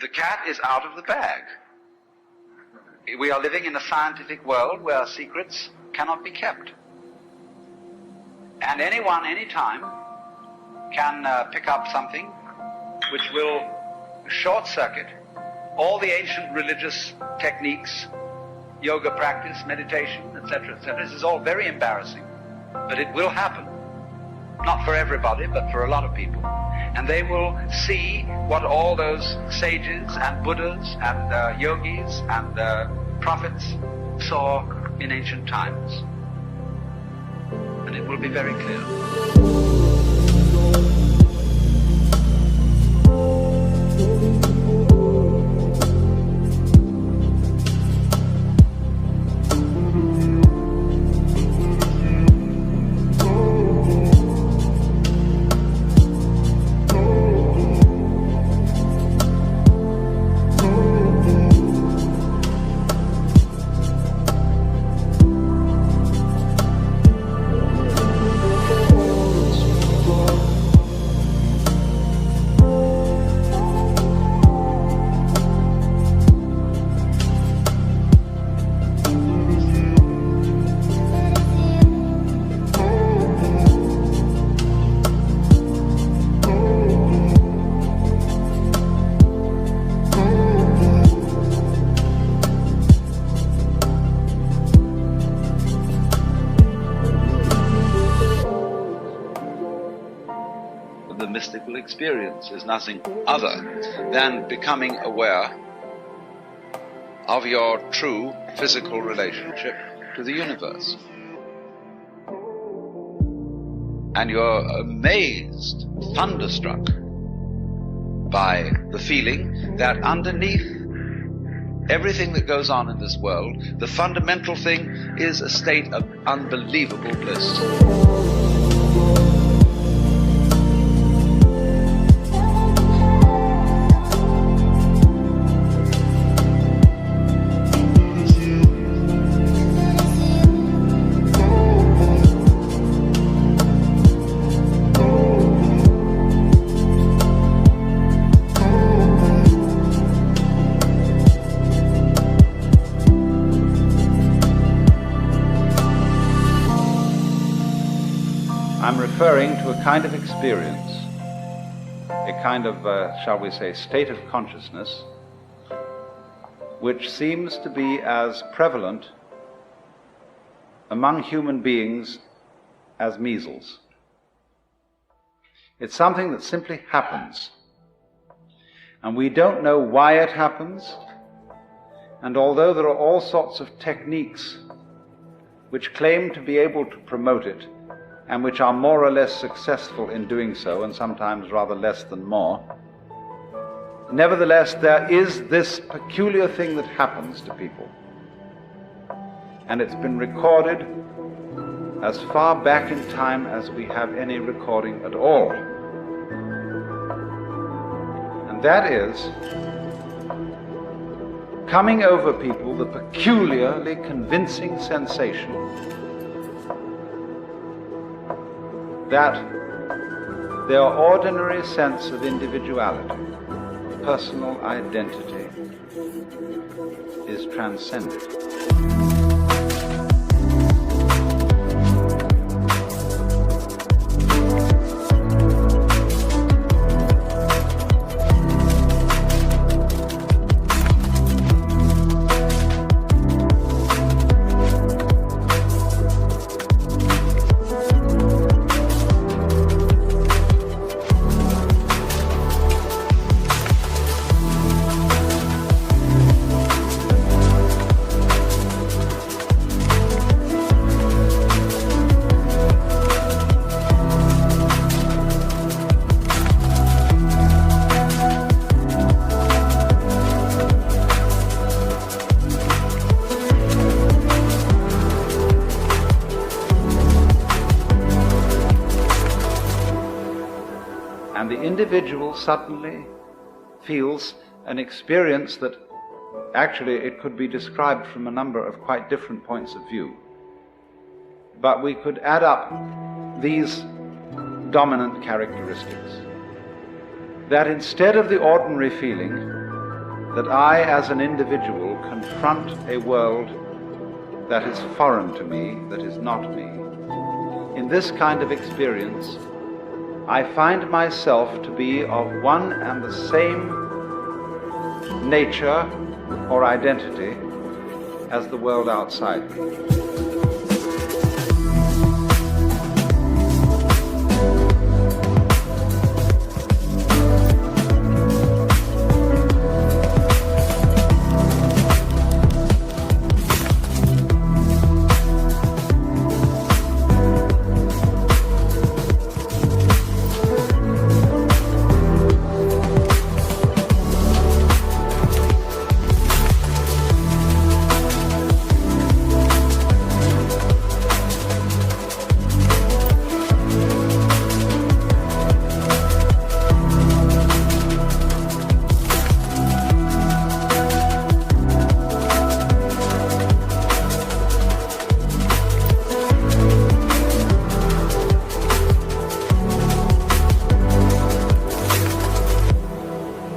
The cat is out of the bag. We are living in a scientific world where secrets cannot be kept. And anyone, anytime, can pick up something which will short-circuit all the ancient religious techniques, yoga practice, meditation, etc., etc. This is all very embarrassing, but it will happen. Not for everybody, but for a lot of people. And they will see what all those sages and Buddhas and yogis and prophets saw in ancient times. And it will be very clear. The mystical experience is nothing other than becoming aware of your true physical relationship to the universe. And you're amazed, thunderstruck by the feeling that underneath everything that goes on in this world, the fundamental thing is a state of unbelievable bliss. I'm referring to a kind of experience, a kind of, shall we say, state of consciousness, which seems to be as prevalent among human beings as measles. It's something that simply happens, and we don't know why it happens, and although there are all sorts of techniques which claim to be able to promote it, and which are more or less successful in doing so, and sometimes rather less than more, nevertheless there is this peculiar thing that happens to people. And it's been recorded as far back in time as we have any recording at all. And that is coming over people the peculiarly convincing sensation that their ordinary sense of individuality, personal identity, is transcended. And the individual suddenly feels an experience that actually it could be described from a number of quite different points of view. But we could add up these dominant characteristics. That instead of the ordinary feeling that I, as an individual, confront a world that is foreign to me, that is not me. In this kind of experience, I find myself to be of one and the same nature or identity as the world outside me.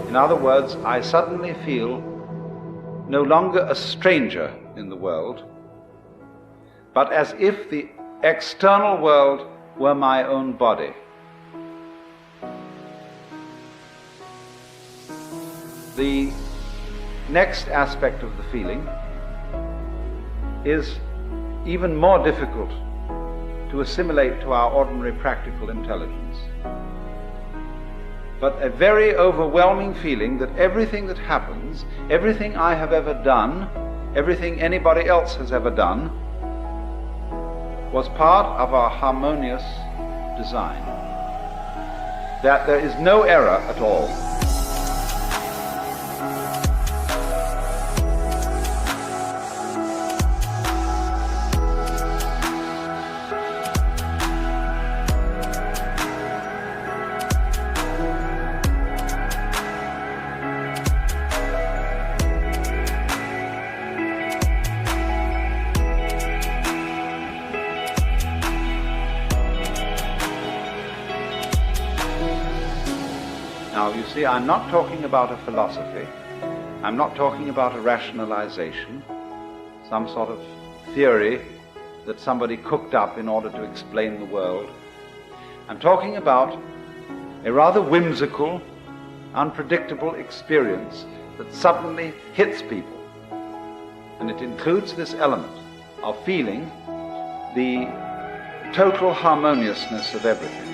In other words, I suddenly feel no longer a stranger in the world, but as if the external world were my own body. The next aspect of the feeling is even more difficult to assimilate to our ordinary practical intelligence. But a very overwhelming feeling that everything that happens, everything I have ever done, everything anybody else has ever done, was part of our harmonious design. That there is no error at all. Now, you see, I'm not talking about a philosophy. I'm not talking about a rationalization, some sort of theory that somebody cooked up in order to explain the world. I'm talking about a rather whimsical, unpredictable experience that suddenly hits people. And it includes this element of feeling the total harmoniousness of everything.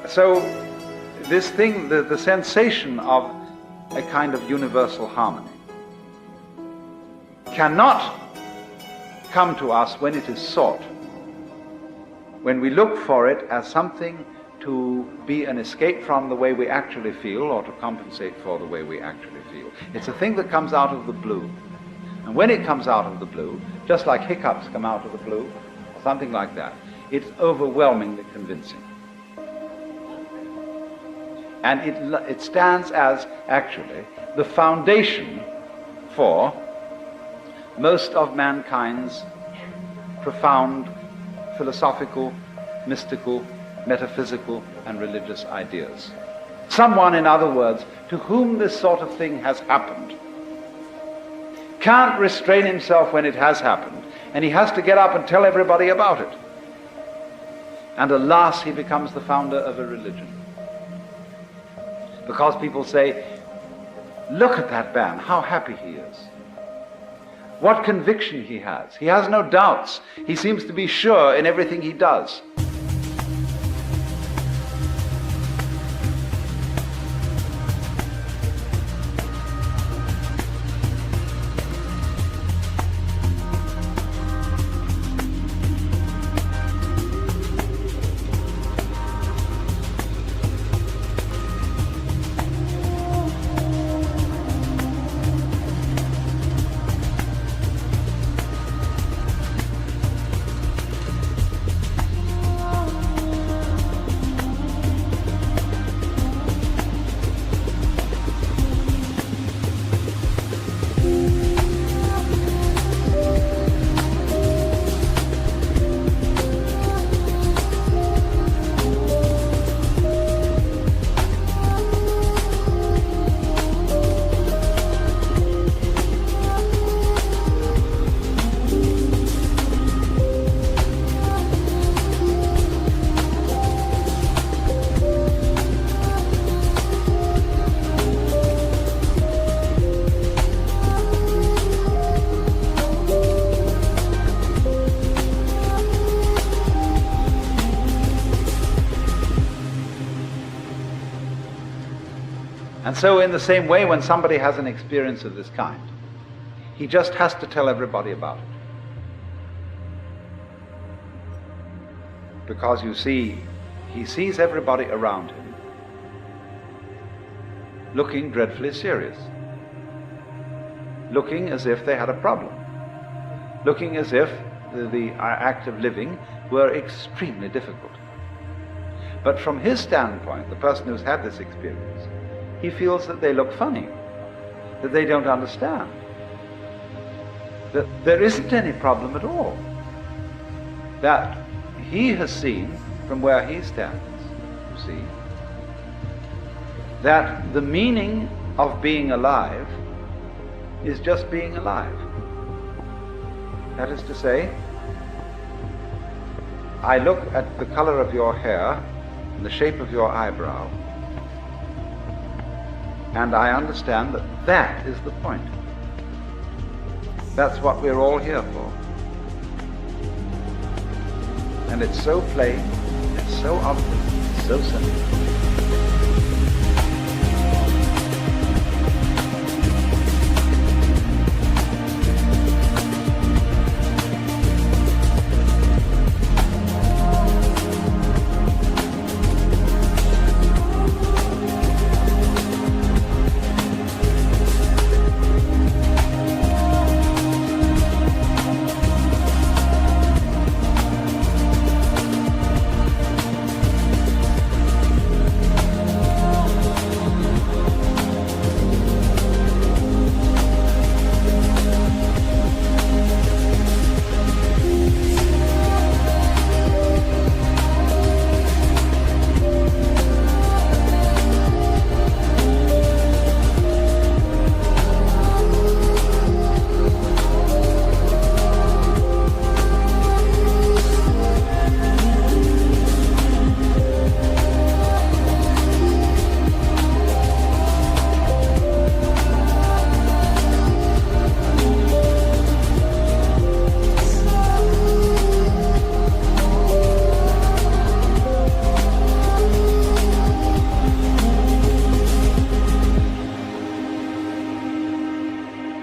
So this thing, the sensation of a kind of universal harmony cannot come to us when it is sought, when we look for it as something to be an escape from the way we actually feel or to compensate for the way we actually feel. It's a thing that comes out of the blue. And when it comes out of the blue, just like hiccups come out of the blue, or something like that, it's overwhelmingly convincing. And it stands as, actually, the foundation for most of mankind's profound philosophical, mystical, metaphysical, and religious ideas. Someone, in other words, to whom this sort of thing has happened, can't restrain himself when it has happened, and he has to get up and tell everybody about it. And alas, he becomes the founder of a religion. Because people say, look at that man, how happy he is. What conviction he has. He has no doubts. He seems to be sure in everything he does. And so in the same way, when somebody has an experience of this kind, he just has to tell everybody about it. Because you see, he sees everybody around him looking dreadfully serious, looking as if they had a problem, looking as if the act of living were extremely difficult. But from his standpoint, the person who's had this experience, he feels that they look funny, that they don't understand, that there isn't any problem at all, that he has seen from where he stands, you see, that the meaning of being alive is just being alive. That is to say, I look at the color of your hair and the shape of your eyebrow, and I understand that that is the point. That's what we're all here for. And it's so plain, it's so obvious, it's so simple.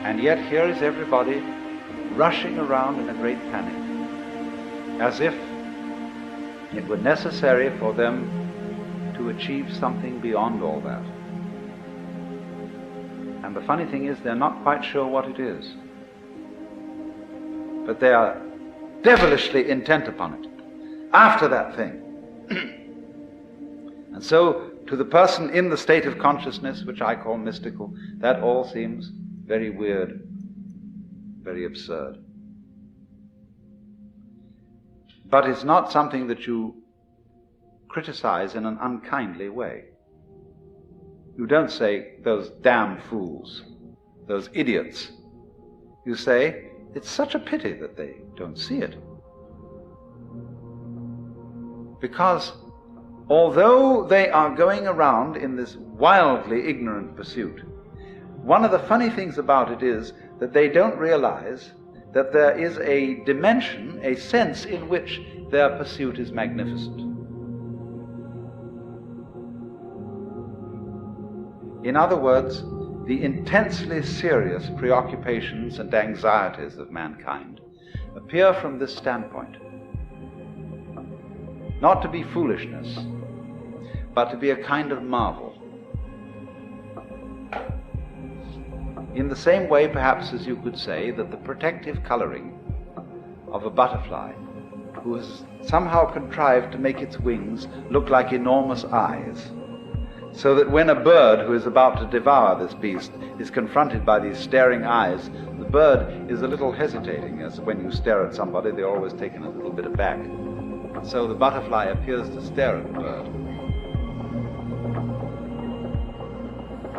And yet here is everybody rushing around in a great panic, as if it were necessary for them to achieve something beyond all that. And the funny thing is, they're not quite sure what it is, but they are devilishly intent upon it, after that thing. And so, to the person in the state of consciousness, which I call mystical, that all seems very weird, very absurd. But it's not something that you criticize in an unkindly way. You don't say, those damn fools, those idiots. You say, it's such a pity that they don't see it. Because although they are going around in this wildly ignorant pursuit, one of the funny things about it is that they don't realize that there is a dimension, a sense in which their pursuit is magnificent. In other words, the intensely serious preoccupations and anxieties of mankind appear from this standpoint. Not to be foolishness, but to be a kind of marvel. In the same way, perhaps, as you could say that the protective coloring of a butterfly, who has somehow contrived to make its wings look like enormous eyes, so that when a bird who is about to devour this beast is confronted by these staring eyes, the bird is a little hesitating, as when you stare at somebody, they're always taken a little bit aback. So the butterfly appears to stare at the bird.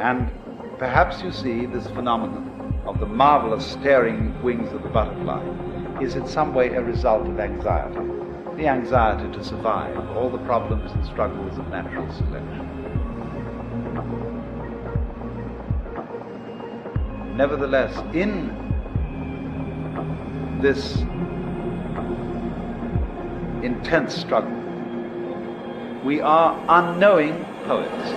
And perhaps you see this phenomenon of the marvelous staring wings of the butterfly is in some way a result of anxiety. The anxiety to survive, all the problems and struggles of natural selection. Nevertheless, in this intense struggle, we are unknowing poets.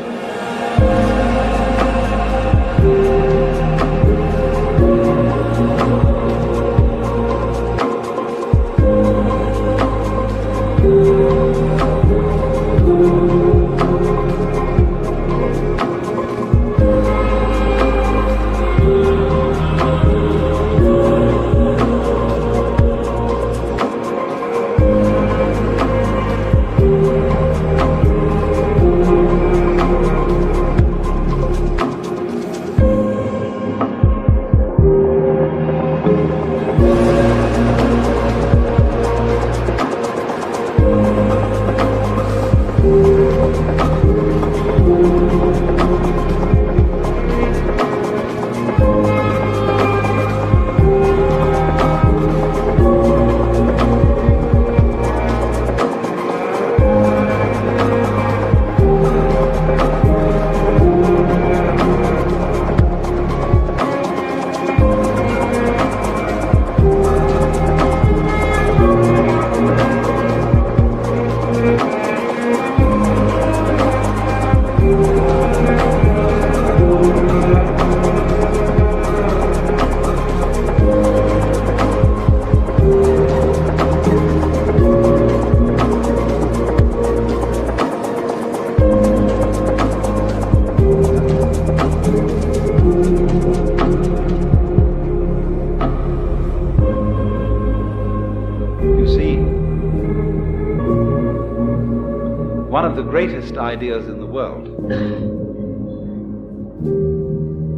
One of the greatest ideas in the world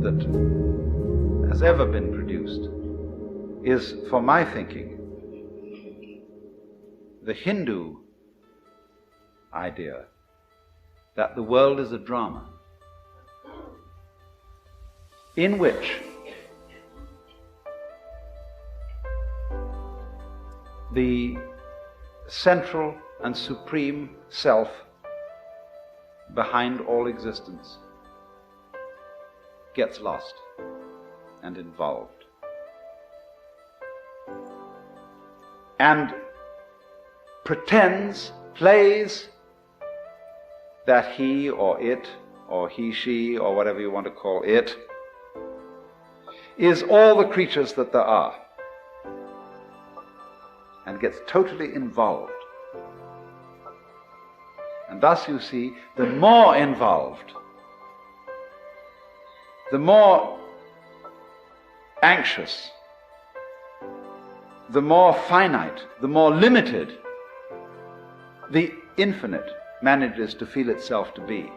that has ever been produced is, for my thinking, the Hindu idea that the world is a drama in which the central and supreme self behind all existence gets lost and involved, and pretends, plays that he or it, or he, she, or whatever you want to call it, is all the creatures that there are, and gets totally involved. And thus, you see, the more involved, the more anxious, the more finite, the more limited the infinite manages to feel itself to be,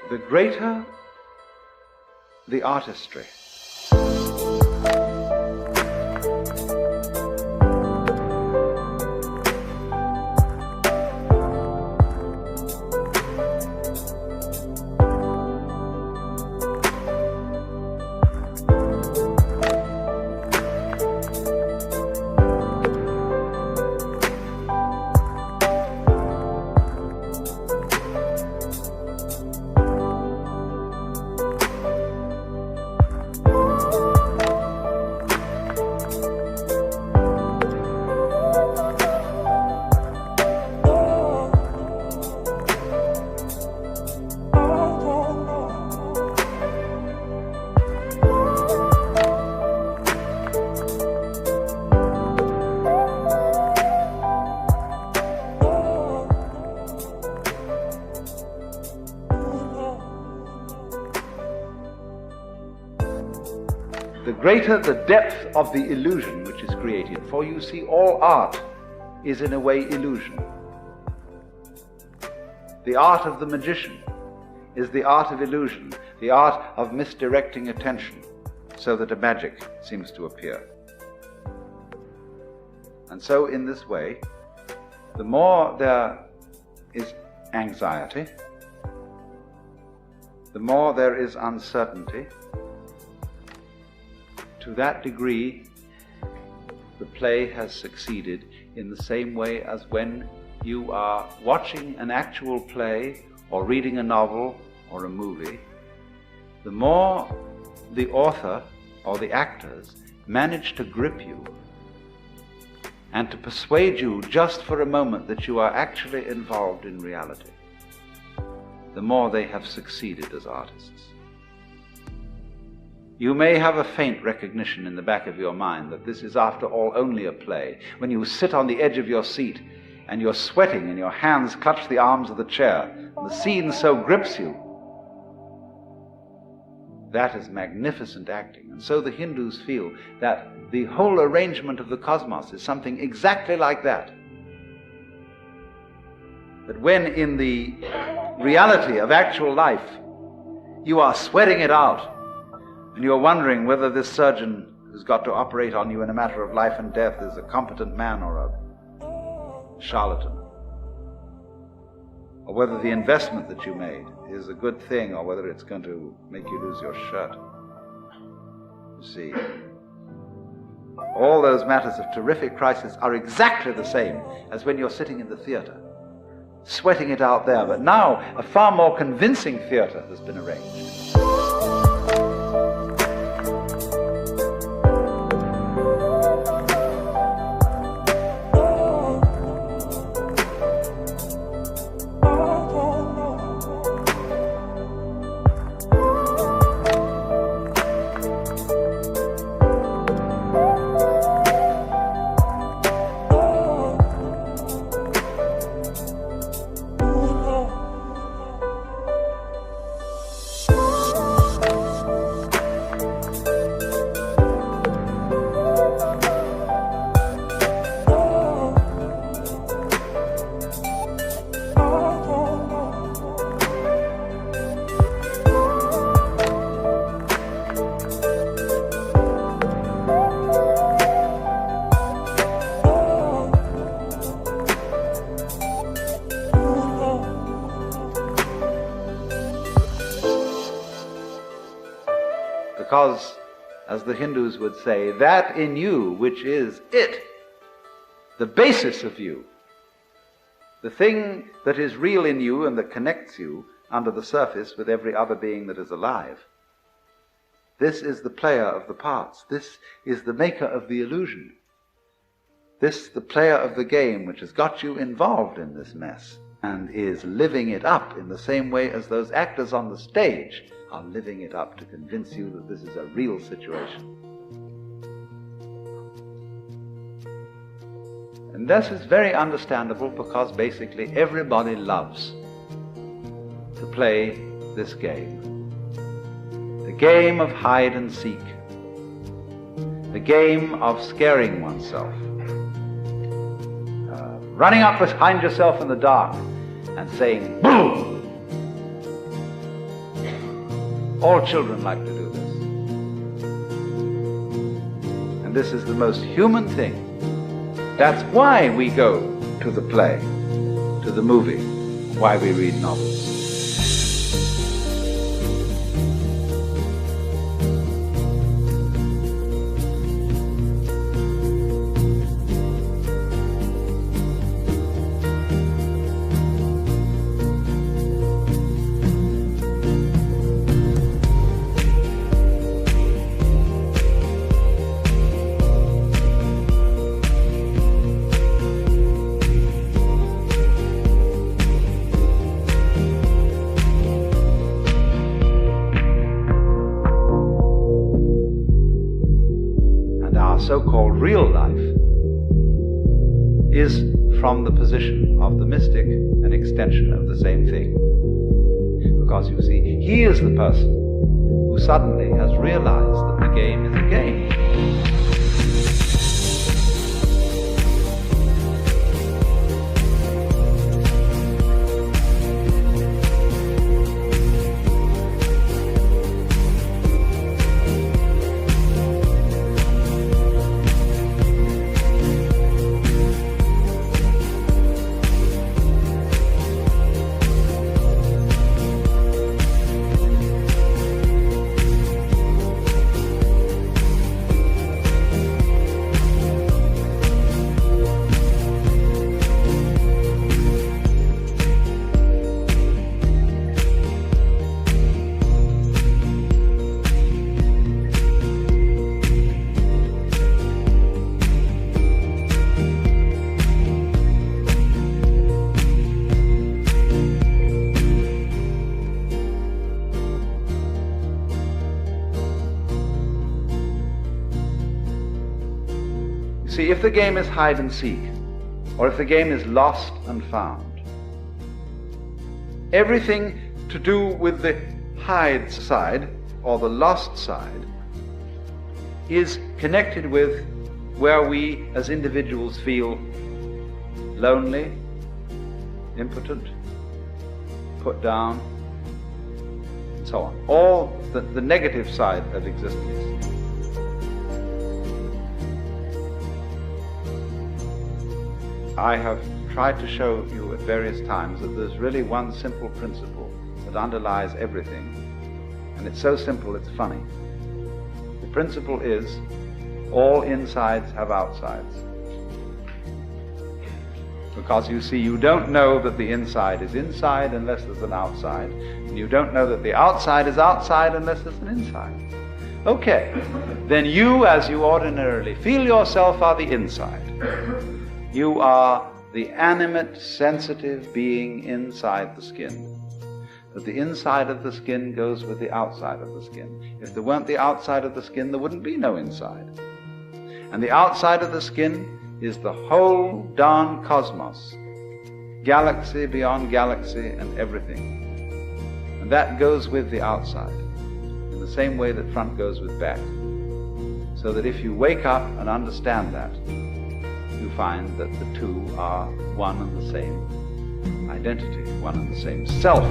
the greater the artistry the greater the depth of the illusion which is created. For you see, all art is in a way illusion. The art of the magician is the art of illusion, the art of misdirecting attention so that a magic seems to appear. And so in this way, the more there is anxiety, the more there is uncertainty, to that degree the play has succeeded, in the same way as when you are watching an actual play or reading a novel or a movie, the more the author or the actors manage to grip you and to persuade you just for a moment that you are actually involved in reality, the more they have succeeded as artists. You may have a faint recognition in the back of your mind that this is after all only a play. When you sit on the edge of your seat and you're sweating and your hands clutch the arms of the chair, and the scene so grips you, that is magnificent acting. And so the Hindus feel that the whole arrangement of the cosmos is something exactly like that. That when in the reality of actual life you are sweating it out, and you're wondering whether this surgeon who's got to operate on you in a matter of life and death is a competent man or a charlatan, or whether the investment that you made is a good thing, or whether it's going to make you lose your shirt. You see, all those matters of terrific crisis are exactly the same as when you're sitting in the theater, sweating it out there. But now a far more convincing theater has been arranged. Because, as the Hindus would say, that in you which is it, the basis of you, the thing that is real in you and that connects you under the surface with every other being that is alive, this is the player of the parts. This is the maker of the illusion. This, the player of the game, which has got you involved in this mess and is living it up in the same way as those actors on the stage are living it up to convince you that this is a real situation. And this is very understandable, because basically everybody loves to play this game. The game of hide and seek. The game of scaring oneself. Running up behind yourself in the dark and saying, "Boom!" All children like to do this. And this is the most human thing. That's why we go to the play, to the movie, why we read novels. So-called real life is, from the position of the mystic, an extension of the same thing. Because you see, he is the person who suddenly has realized that the game is a game. See, if the game is hide and seek, or if the game is lost and found, everything to do with the hide side or the lost side is connected with where we as individuals feel lonely, impotent, put down, and so on. All the negative side of existence. I have tried to show you at various times that there's really one simple principle that underlies everything, and it's so simple it's funny. The principle is all insides have outsides. Because you see, you don't know that the inside is inside unless there's an outside, and you don't know that the outside is outside unless there's an inside. Okay, then you, as you ordinarily feel yourself, are the inside. You are the animate, sensitive being inside the skin. But the inside of the skin goes with the outside of the skin. If there weren't the outside of the skin, there wouldn't be no inside. And the outside of the skin is the whole darn cosmos, galaxy beyond galaxy and everything. And that goes with the outside, in the same way that front goes with back. So that if you wake up and understand that, you find that the two are one and the same identity, one and the same self.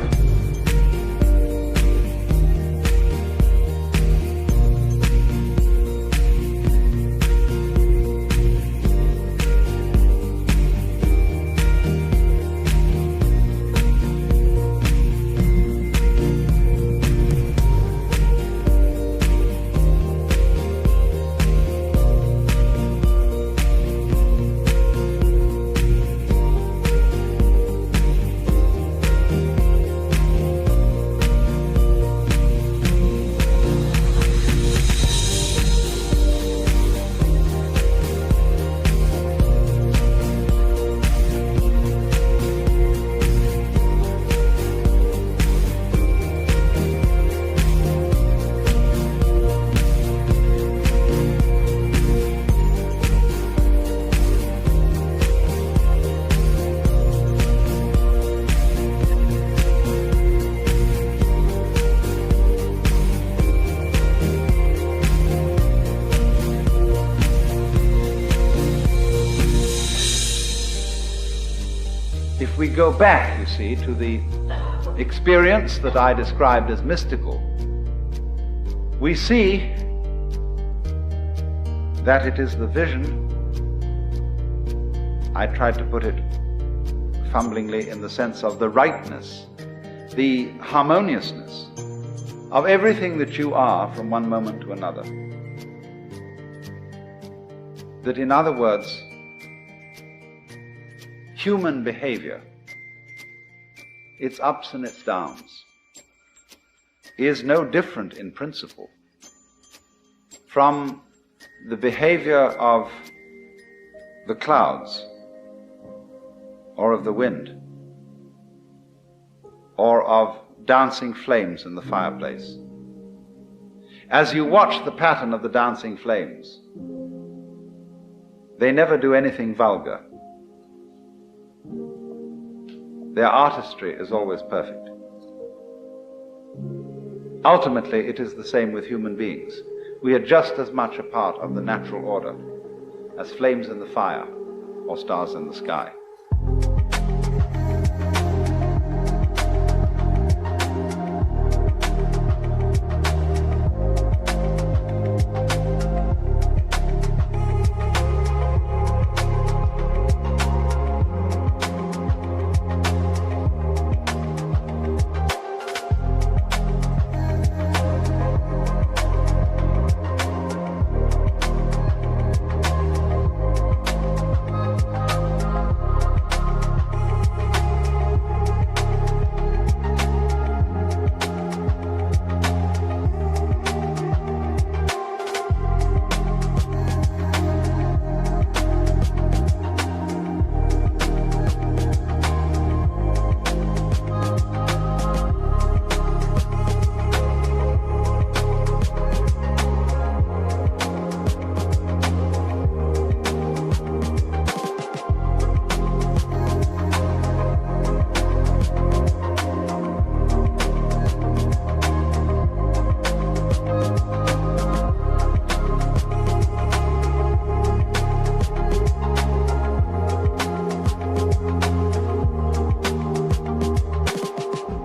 If we go back, you see, to the experience that I described as mystical, we see that it is the vision, I tried to put it fumblingly in the sense of the rightness, the harmoniousness of everything that you are from one moment to another. That, in other words, human behavior, its ups and its downs, is no different in principle from the behavior of the clouds, or of the wind, or of dancing flames in the fireplace. As you watch the pattern of the dancing flames, they never do anything vulgar. Their artistry is always perfect. Ultimately, it is the same with human beings. We are just as much a part of the natural order as flames in the fire or stars in the sky.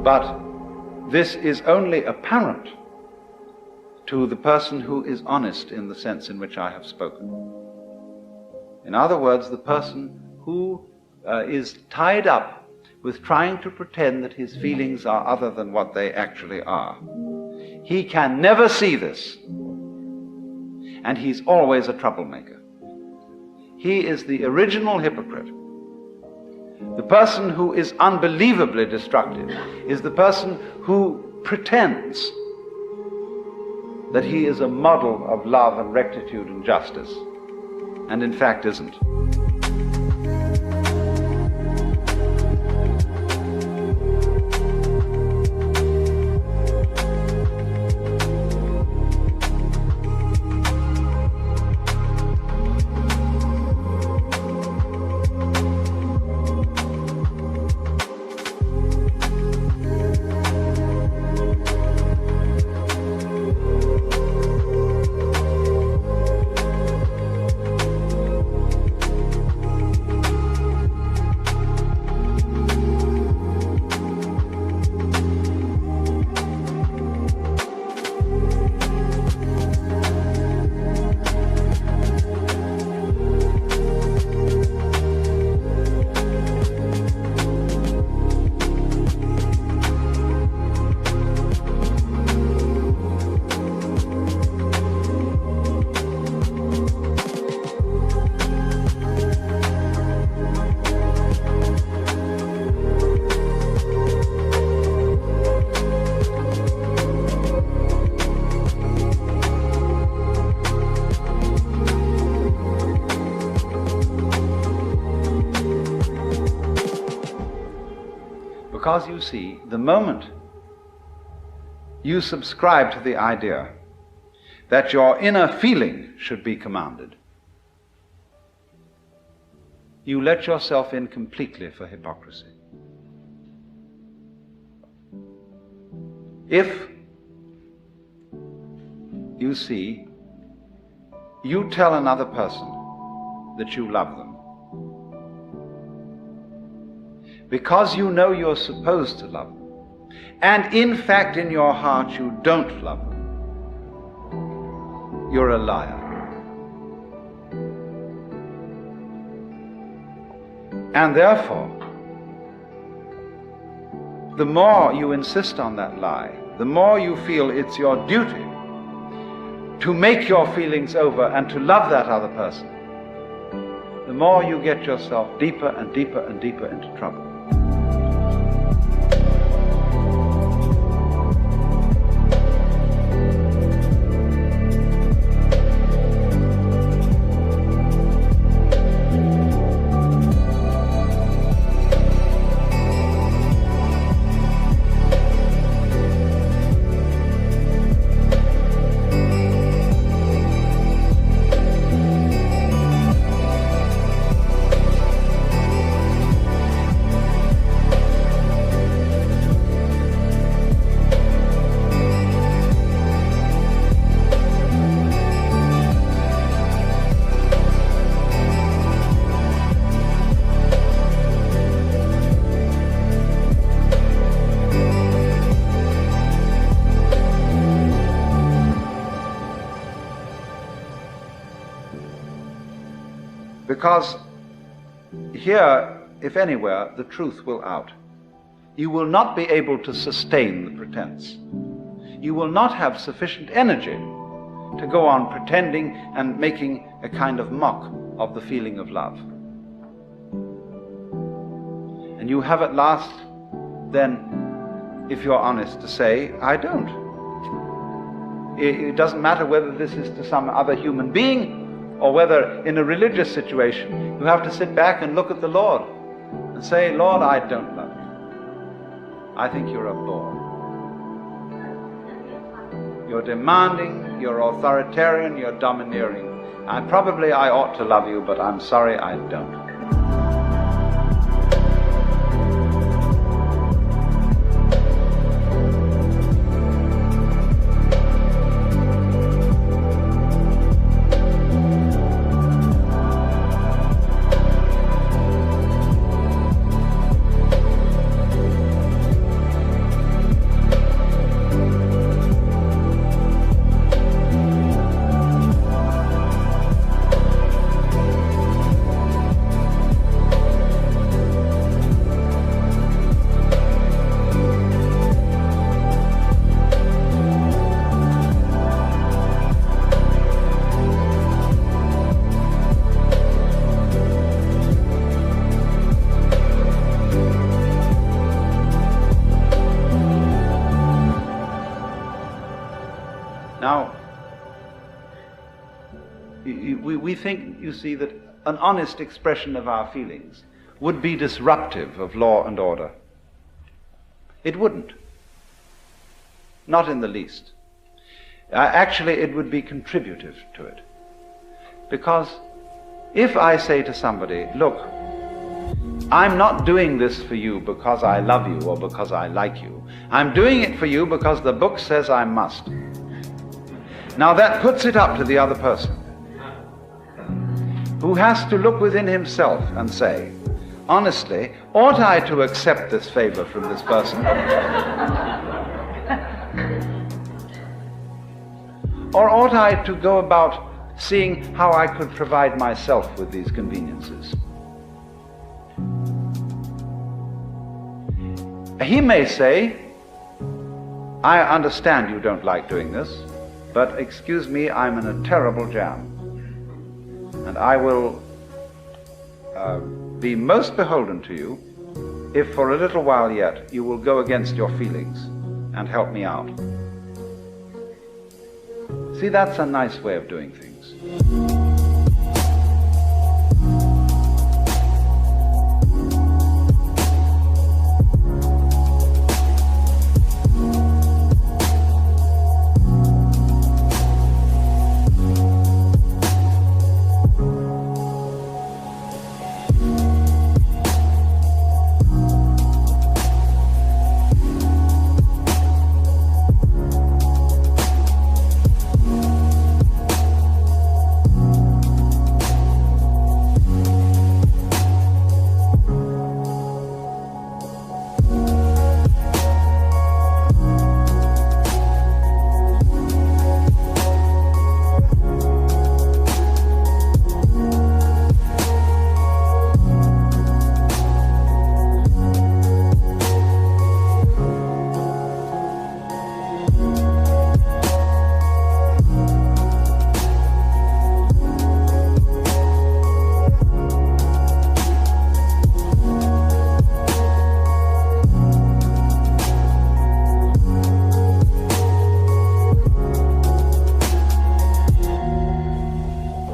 But this is only apparent to the person who is honest in the sense in which I have spoken. In other words, the person who is tied up with trying to pretend that his feelings are other than what they actually are. He can never see this, and he's always a troublemaker. He is the original hypocrite. The person who is unbelievably destructive is the person who pretends that he is a model of love and rectitude and justice, and in fact isn't. Because you see, the moment you subscribe to the idea that your inner feeling should be commanded, you let yourself in completely for hypocrisy. If you see, you tell another person that you love them, because you know you're supposed to love them, and in fact in your heart you don't love them, you're a liar. And therefore, the more you insist on that lie, the more you feel it's your duty to make your feelings over and to love that other person, the more you get yourself deeper and deeper and deeper into trouble. Because here, if anywhere, the truth will out. You will not be able to sustain the pretense. You will not have sufficient energy to go on pretending and making a kind of mock of the feeling of love. And you have at last, then, if you're honest, to say, I don't. It doesn't matter whether this is to some other human being or whether in a religious situation you have to sit back and look at the Lord and say, Lord, I don't love you. I think you're a bore. You're demanding, you're authoritarian, you're domineering. Probably I ought to love you, but I'm sorry I don't. Now, we think, you see, that an honest expression of our feelings would be disruptive of law and order. It wouldn't. Not in the least. Actually, it would be contributive to it. Because if I say to somebody, look, I'm not doing this for you because I love you or because I like you. I'm doing it for you because the book says I must. Now that puts it up to the other person, who has to look within himself and say, honestly, ought I to accept this favor from this person? Or ought I to go about seeing how I could provide myself with these conveniences? He may say, I understand you don't like doing this, but excuse me, I'm in a terrible jam. And I will be most beholden to you if for a little while yet you will go against your feelings and help me out. See, that's a nice way of doing things.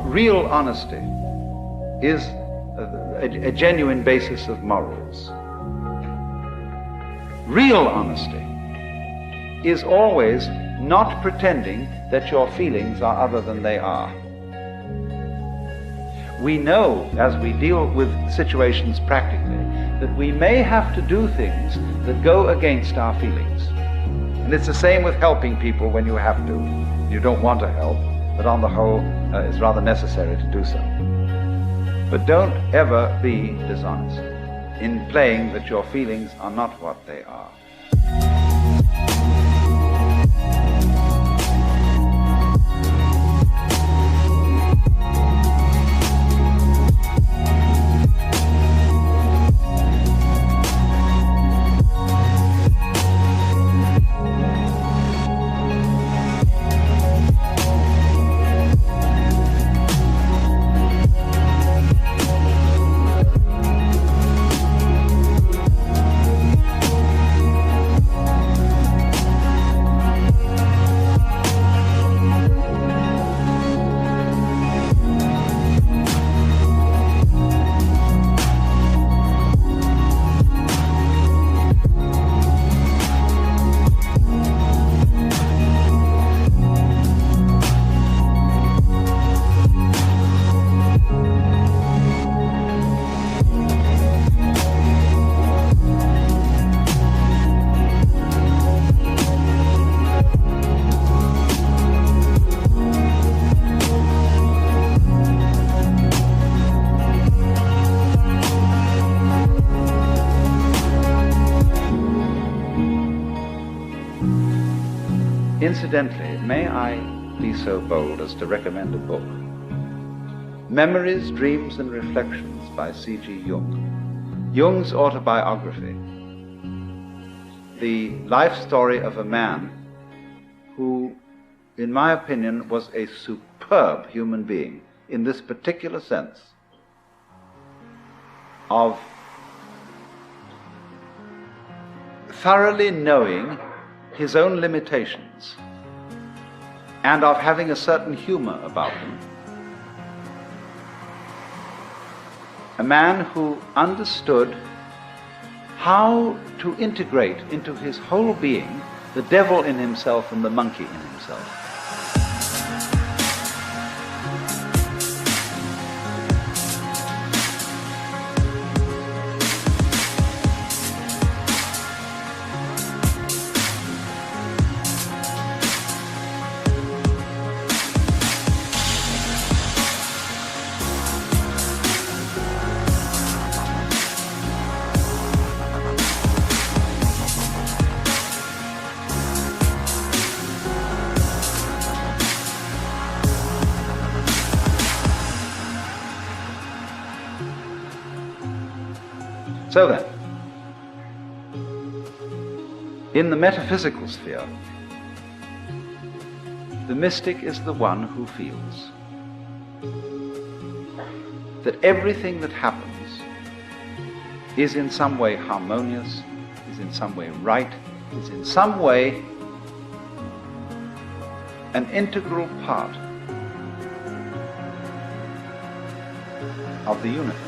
Real honesty is a genuine basis of morals. Real honesty is always not pretending that your feelings are other than they are. We know, as we deal with situations practically, that we may have to do things that go against our feelings. And it's the same with helping people when you have to. You don't want to help, but on the whole, it's rather necessary to do so. But don't ever be dishonest in playing that your feelings are not what they are. Incidentally, may I be so bold as to recommend a book? Memories, Dreams and Reflections by C.G. Jung. Jung's autobiography. The life story of a man who, in my opinion, was a superb human being in this particular sense of thoroughly knowing his own limitations and of having a certain humor about them. A man who understood how to integrate into his whole being the devil in himself and the monkey in himself. So then, in the metaphysical sphere, the mystic is the one who feels that everything that happens is in some way harmonious, is in some way right, is in some way an integral part of the universe.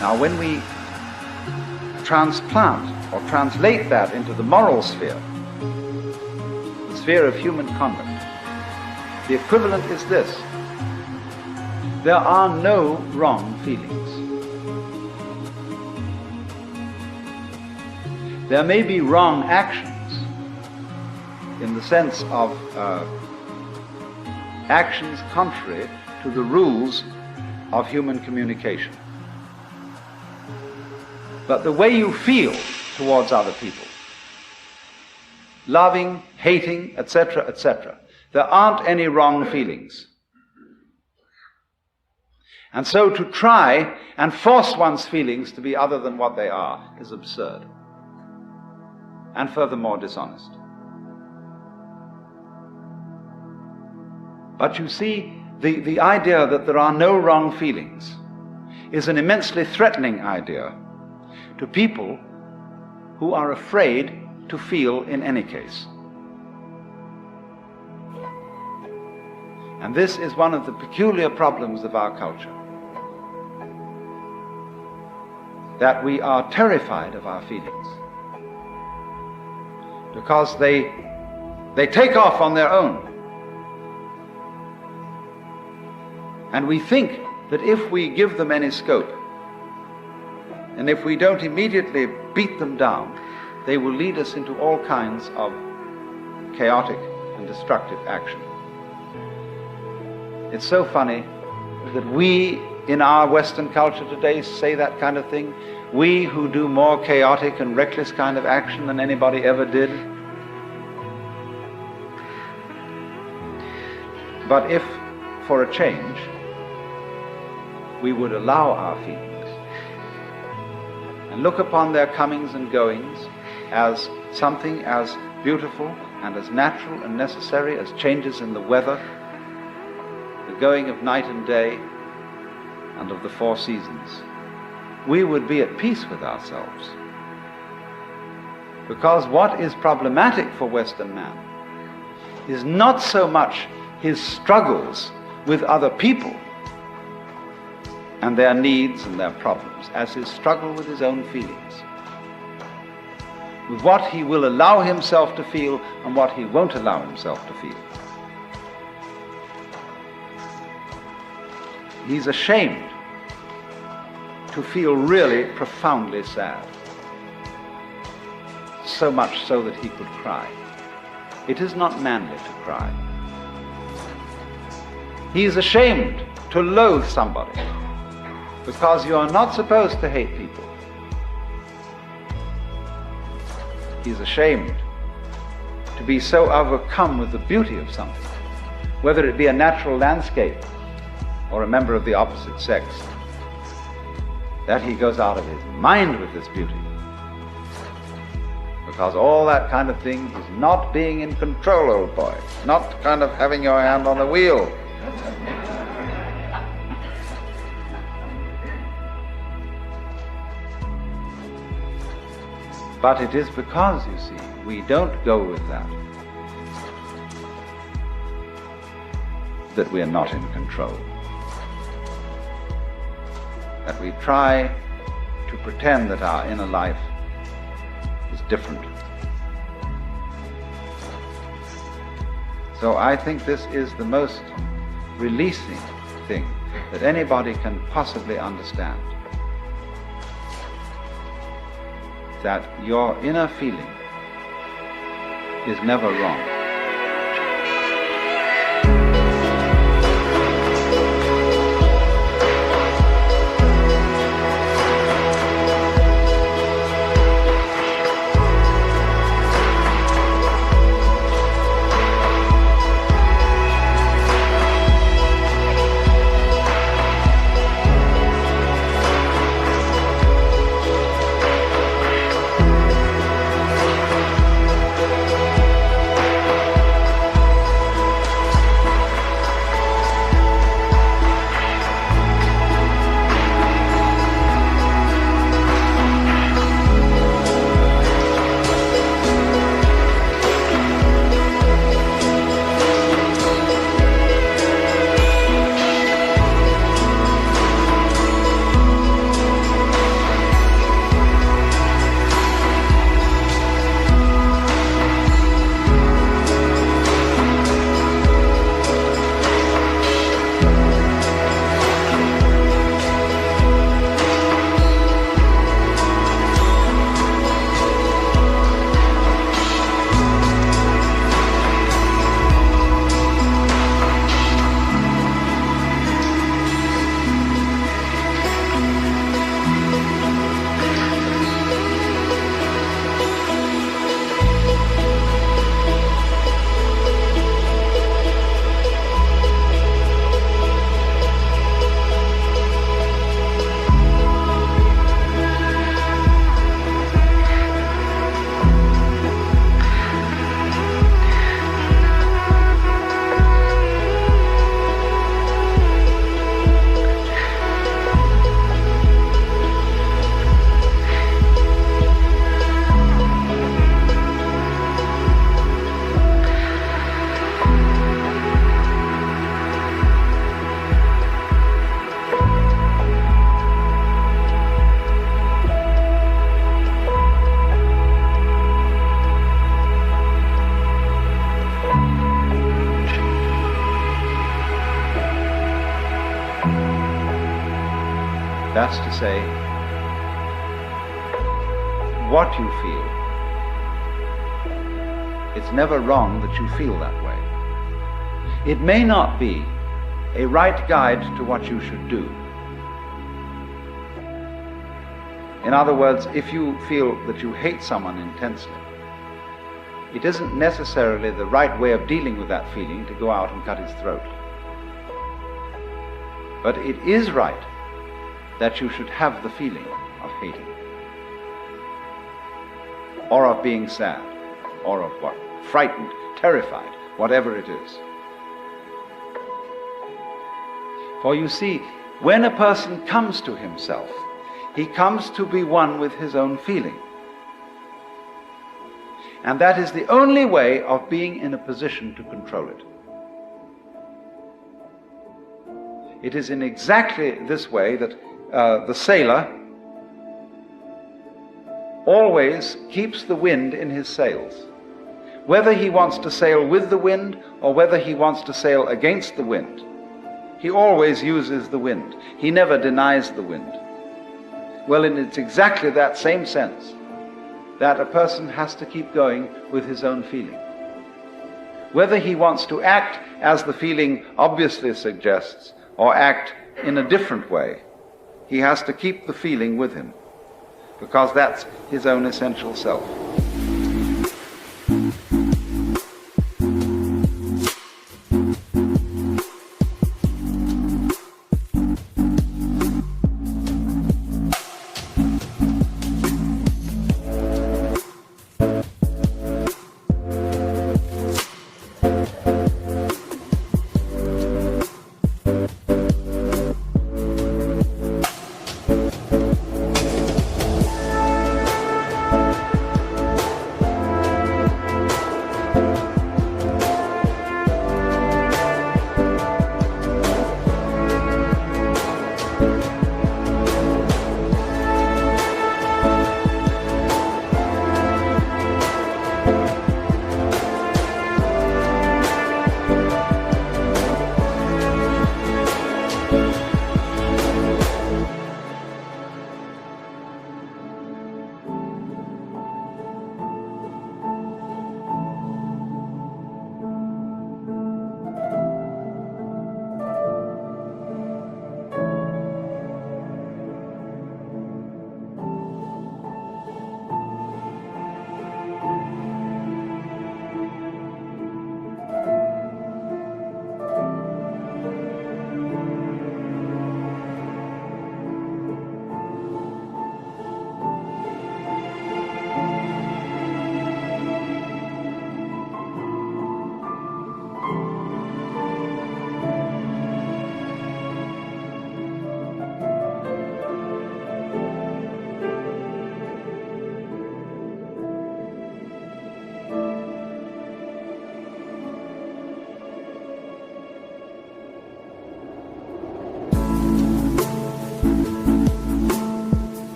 Now, when we transplant or translate that into the moral sphere, the sphere of human conduct, the equivalent is this: there are no wrong feelings. There may be wrong actions in the sense of actions contrary to the rules of human communication. But the way you feel towards other people, loving, hating, etc., etc., there aren't any wrong feelings. And so to try and force one's feelings to be other than what they are is absurd, and furthermore dishonest. But you see, the idea that there are no wrong feelings is an immensely threatening idea to people who are afraid to feel in any case. And this is one of the peculiar problems of our culture, that we are terrified of our feelings because they take off on their own. And we think that if we give them any scope, and if we don't immediately beat them down, they will lead us into all kinds of chaotic and destructive action. It's so funny that we, in our Western culture today, say that kind of thing. We who do more chaotic and reckless kind of action than anybody ever did. But if, for a change, we would allow our feelings and look upon their comings and goings as something as beautiful and as natural and necessary as changes in the weather, the going of night and day, and of the four seasons, we would be at peace with ourselves. Because what is problematic for Western man is not so much his struggles with other people and their needs and their problems as his struggle with his own feelings, with what he will allow himself to feel and what he won't allow himself to feel. He's ashamed to feel really profoundly sad, so much so that he could cry. It is not manly to cry. He is ashamed to loathe somebody, because you are not supposed to hate people. He's ashamed to be so overcome with the beauty of something, whether it be a natural landscape or a member of the opposite sex, that he goes out of his mind with this beauty. Because all that kind of thing is not being in control, old boy. Not kind of having your hand on the wheel. But it is because, you see, we don't go with that we are not in control. That we try to pretend that our inner life is different. So I think this is the most releasing thing that anybody can possibly understand. That your inner feeling is never wrong. That's to say, what you feel. It's never wrong that you feel that way. It may not be a right guide to what you should do. In other words, if you feel that you hate someone intensely, it isn't necessarily the right way of dealing with that feeling to go out and cut his throat. But it is right that you should have the feeling of hating, or of being sad, or of what? Frightened, terrified, whatever it is. For you see, when a person comes to himself, he comes to be one with his own feeling. And that is the only way of being in a position to control it. It is in exactly this way that the sailor always keeps the wind in his sails. Whether he wants to sail with the wind or whether he wants to sail against the wind, he always uses the wind. He never denies the wind. Well, and it's exactly that same sense that a person has to keep going with his own feeling. Whether he wants to act as the feeling obviously suggests or act in a different way, he has to keep the feeling with him, because that's his own essential self.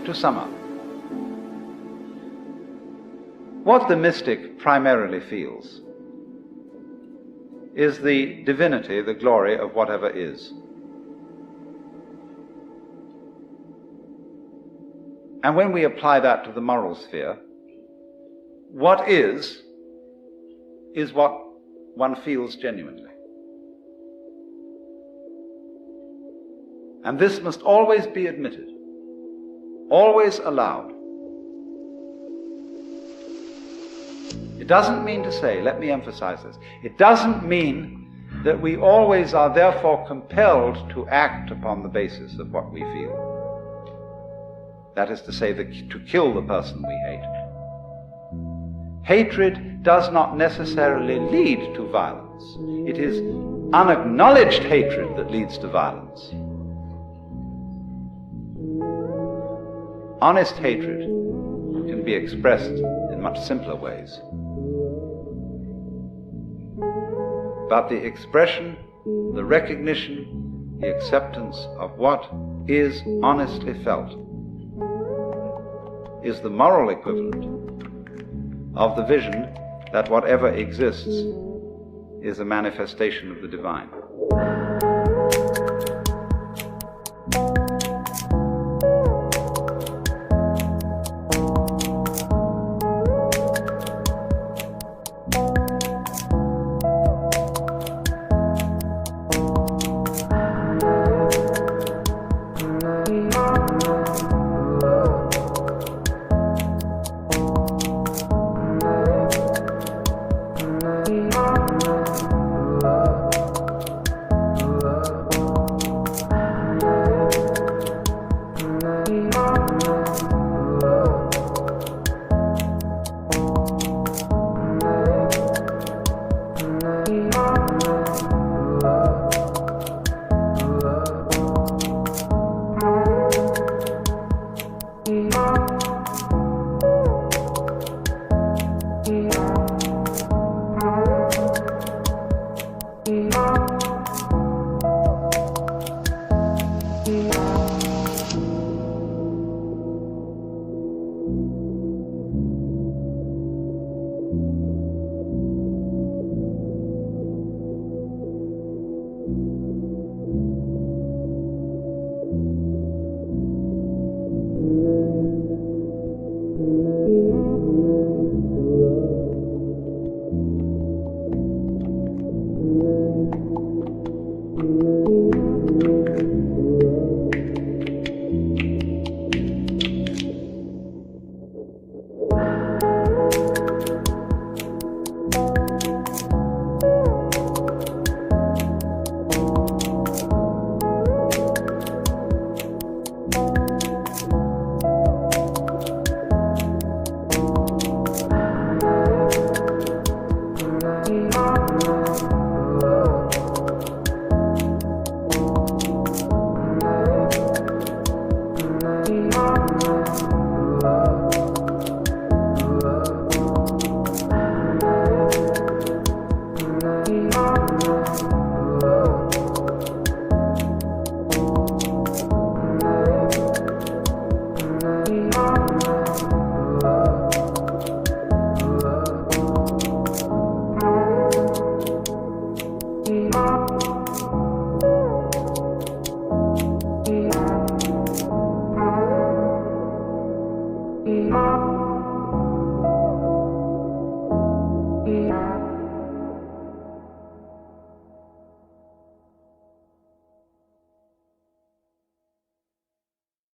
To sum up, what the mystic primarily feels is the divinity, the glory of whatever is. And when we apply that to the moral sphere, what is what one feels genuinely. And this must always be admitted, always allowed. It doesn't mean to say, let me emphasize this, it doesn't mean that we always are therefore compelled to act upon the basis of what we feel. That is to say, to kill the person we hate. Hatred does not necessarily lead to violence. It is unacknowledged hatred that leads to violence. Honest hatred can be expressed in much simpler ways. But the expression, the recognition, the acceptance of what is honestly felt is the moral equivalent of the vision that whatever exists is a manifestation of the divine.